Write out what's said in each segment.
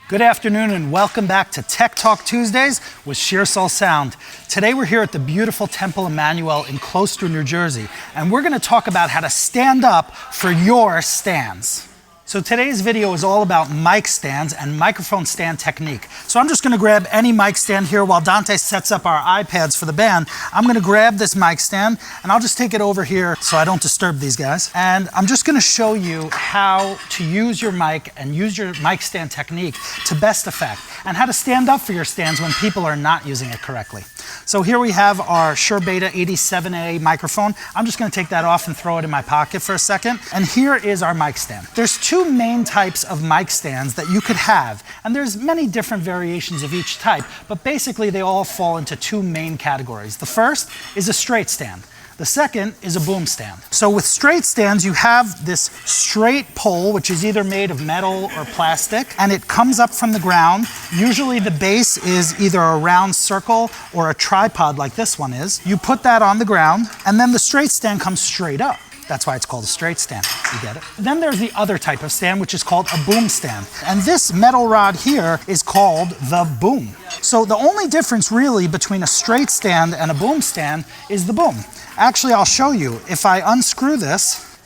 Good afternoon and welcome back to Tech Talk Tuesdays with Shir Soul Sound. Today we're here at the beautiful Temple Emmanuel in Closter, New Jersey, and we're going to talk about how to stand up for your stands. So today's video is all about mic stands and microphone stand technique. So I'm just going to grab any mic stand here while Dante sets up our iPads for the band. I'm going to grab this mic stand and I'll just take it over here so I don't disturb these guys. And I'm just going to show you how to use your mic and use your mic stand technique to best effect, and how to stand up for your stands when people are not using it correctly. So here we have our Shure Beta 87A microphone. I'm just going to take that off and throw it in my pocket for a second. And here is our mic stand. There's two main types of mic stands that you could have, and there's many different variations of each type, but basically they all fall into two main categories. The first is a straight stand. The second is a boom stand. So with straight stands, you have this straight pole, which is either made of metal or plastic, and it comes up from the ground. Usually the base is either a round circle or a tripod like this one is. You put that on the ground, and then the straight stand comes straight up. That's why it's called a straight stand. You get it? Then there's the other type of stand, which is called a boom stand. And this metal rod here is called the boom. So the only difference really between a straight stand and a boom stand is the boom. Actually, I'll show you. If I unscrew this,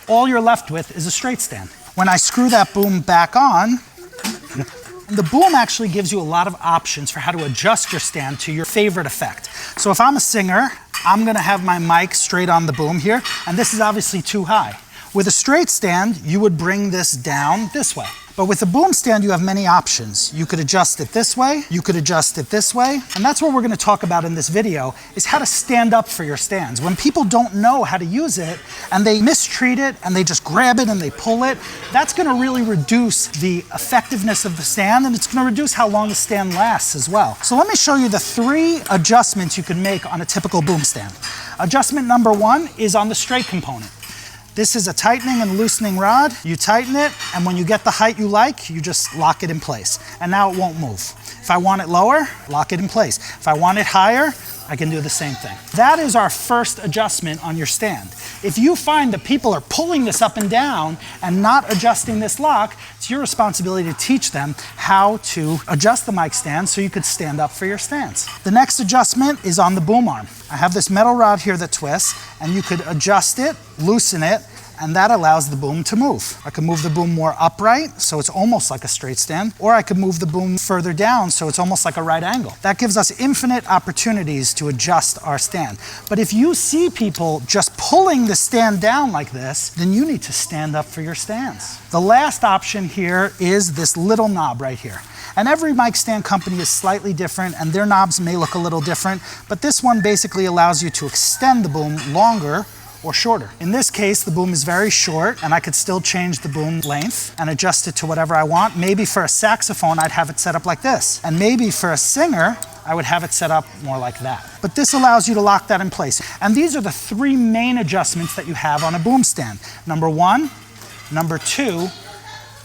all you're left with is a straight stand. When I screw that boom back on, the boom actually gives you a lot of options for how to adjust your stand to your favorite effect. So if I'm a singer, I'm going to have my mic straight on the boom here, and this is obviously too high. With a straight stand, you would bring this down this way. But with a boom stand, you have many options. You could adjust it this way, you could adjust it this way, and that's what we're going to talk about in this video, is how to stand up for your stands. When people don't know how to use it, and they mistreat it, and they just grab it and they pull it, that's going to really reduce the effectiveness of the stand, and it's going to reduce how long the stand lasts as well. So let me show you the 3 adjustments you can make on a typical boom stand. Adjustment number 1 is on the straight component. This is a tightening and loosening rod. You tighten it, and when you get the height you like, you just lock it in place. And now it won't move. If I want it lower, lock it in place. If I want it higher, I can do the same thing. That is our first adjustment on your stand. If you find that people are pulling this up and down and not adjusting this lock, it's your responsibility to teach them how to adjust the mic stand so you could stand up for your stands. The next adjustment is on the boom arm. I have this metal rod here that twists, and you could adjust it, loosen it, and that allows the boom to move. I can move the boom more upright, so it's almost like a straight stand, or I could move the boom further down, so it's almost like a right angle. That gives us infinite opportunities to adjust our stand. But if you see people just pulling the stand down like this, then you need to stand up for your stands. The last option here is this little knob right here. And every mic stand company is slightly different, and their knobs may look a little different, but this one basically allows you to extend the boom longer or shorter. In this case, the boom is very short, and I could still change the boom length and adjust it to whatever I want. Maybe for a saxophone, I'd have it set up like this. And maybe for a singer, I would have it set up more like that. But this allows you to lock that in place. And these are the 3 main adjustments that you have on a boom stand. Number 1, number 2,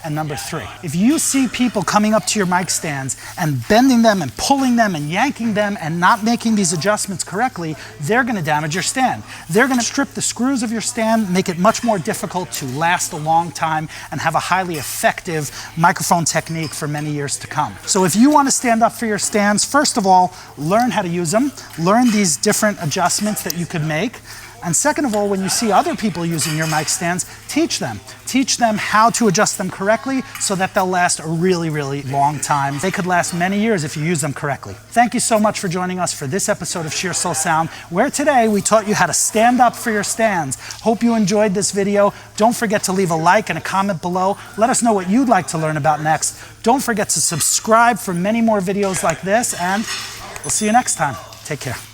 and number 3. If you see people coming up to your mic stands and bending them and pulling them and yanking them and not making these adjustments correctly, they're going to damage your stand. They're going to strip the screws of your stand, make it much more difficult to last a long time and have a highly effective microphone technique for many years to come. So if you want to stand up for your stands, first of all, learn how to use them. Learn these different adjustments that you could make. And second of all, when you see other people using your mic stands, teach them. Teach them how to adjust them correctly so that they'll last a really, really long time. They could last many years if you use them correctly. Thank you so much for joining us for this episode of Shir Soul Sound, where today we taught you how to stand up for your stands. Hope you enjoyed this video. Don't forget to leave a like and a comment below. Let us know what you'd like to learn about next. Don't forget to subscribe for many more videos like this, and we'll see you next time. Take care.